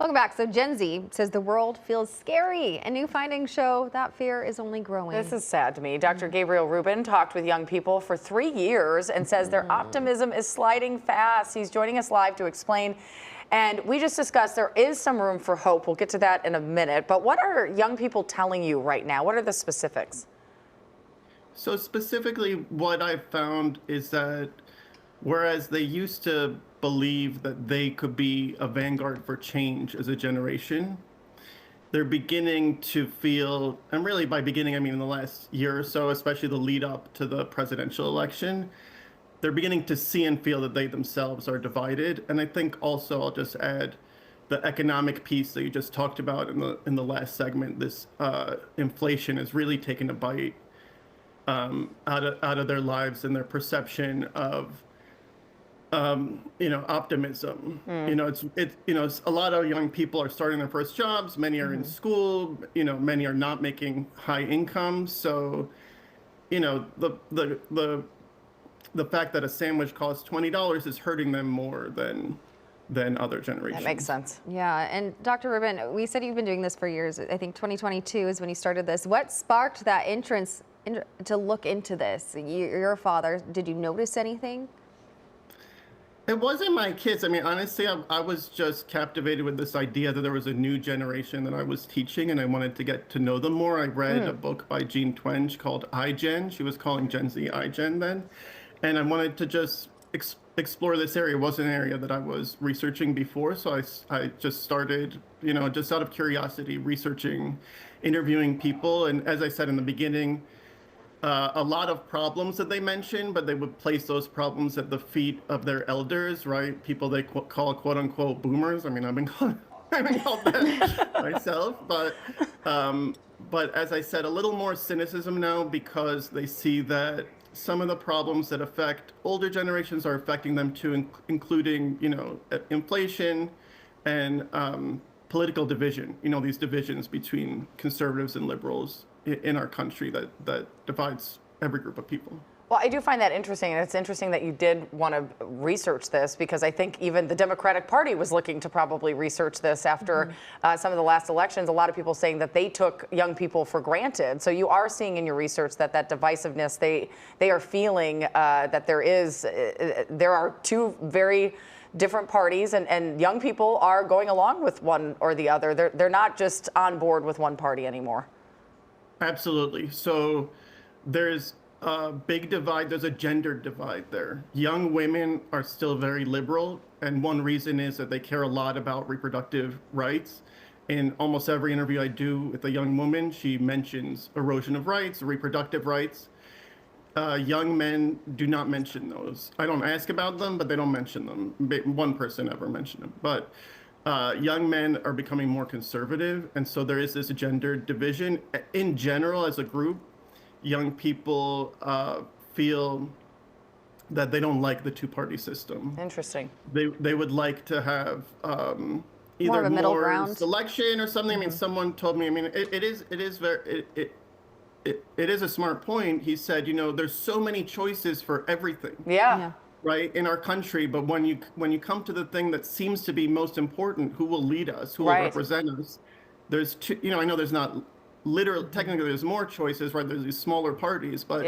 Welcome back. So Gen Z says the world feels scary, and new findings show that fear is only growing. This is sad to me. Dr. Gabriel Rubin talked with young people for 3 years and says their optimism is sliding fast. He's joining us live to explain. And we just discussed there is some room for hope. We'll get to that in a minute. But what are young people telling you right now? What are the specifics? So specifically, what I've found is that whereas they used to believe that they could be a vanguard for change as a generation, they're beginning to feel, and really by beginning, I mean in the last year or so, especially the lead up to the presidential election, they're beginning to see and feel that they themselves are divided. And I think also, I'll just add, the economic piece that you just talked about in the last segment, this inflation has really taken a bite out of their lives and their perception of optimism. It's a lot of young people are starting their first jobs. Many are in school. Many are not making high incomes. So, the fact that a sandwich costs $20 is hurting them more than other generations. That makes sense. Yeah, and Dr. Rubin, we said you've been doing this for years. I think 2022 is when you started this. What sparked that interest to look into this? You're a father. Did you notice anything? It wasn't my kids. I mean, honestly, I was just captivated with this idea that there was a new generation that I was teaching, and I wanted to get to know them more. I read a book by Jean Twenge called iGen. She was calling Gen Z iGen then. And I wanted to just explore this area. It wasn't an area that I was researching before, so I just started, just out of curiosity, researching, interviewing people. And as I said in the beginning, a lot of problems that they mentioned, but they would place those problems at the feet of their elders, right? People they call quote unquote boomers. I mean, I've been called that myself, but as I said, a little more cynicism now because they see that some of the problems that affect older generations are affecting them too, including, inflation and political division, these divisions between conservatives and liberals in our country that divides every group of people. Well, I do find that interesting, and it's interesting that you did want to research this because I think even the Democratic Party was looking to probably research this after some of the last elections. A lot of people saying that they took young people for granted. So you are seeing in your research that divisiveness, they are feeling that there are two very different parties, and young people are going along with one or the other. They're not just on board with one party anymore. Absolutely. So there's a big divide. There's a gender divide there. Young women are still very liberal, and one reason is that they care a lot about reproductive rights. In almost every interview I do with a young woman, she mentions erosion of rights, reproductive rights. Young men do not mention those. I don't ask about them, but they don't mention them. One person ever mentioned them. But young men are becoming more conservative, and so there is this gender division. In general, as a group, young people feel that they don't like the two-party system. Interesting. They would like to have either more of a middle more ground selection or something. I mean, someone told me. I mean, it is a smart point. He said, there's so many choices for everything. Yeah. Right, in our country, but when you come to the thing that seems to be most important, who will lead us, who will represent us, there's two, I know there's not literally, technically there's more choices, right? There's these smaller parties, but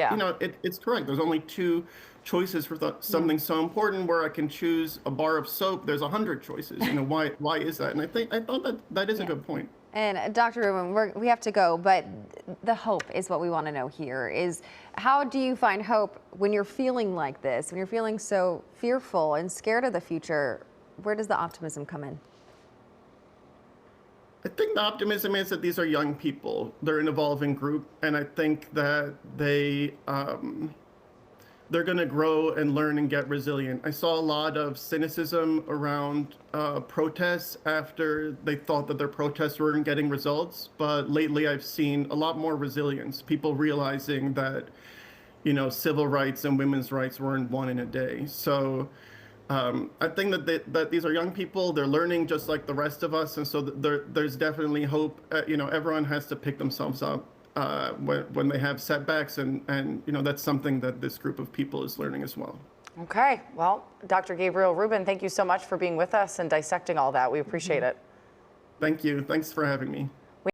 it's correct. There's only two choices for something so important. Where I can choose a bar of soap, there's 100 choices. Why is that? And I thought that is a good point. And Dr. Rubin, we have to go, but the hope is what we want to know here is how do you find hope when you're feeling like this, when you're feeling so fearful and scared of the future? Where does the optimism come in? I think the optimism is that these are young people. They're an evolving group, and I think that they're going to grow and learn and get resilient. I saw a lot of cynicism around protests after they thought that their protests weren't getting results. But lately I've seen a lot more resilience, people realizing that, civil rights and women's rights weren't won in a day. So I think that these are young people. They're learning just like the rest of us. And so there's definitely hope. Everyone has to pick themselves up when they have setbacks, and that's something that this group of people is learning as well. Okay, well, Dr. Gabriel Rubin, thank you so much for being with us and dissecting all that. We appreciate it. Thank you. Thanks for having me.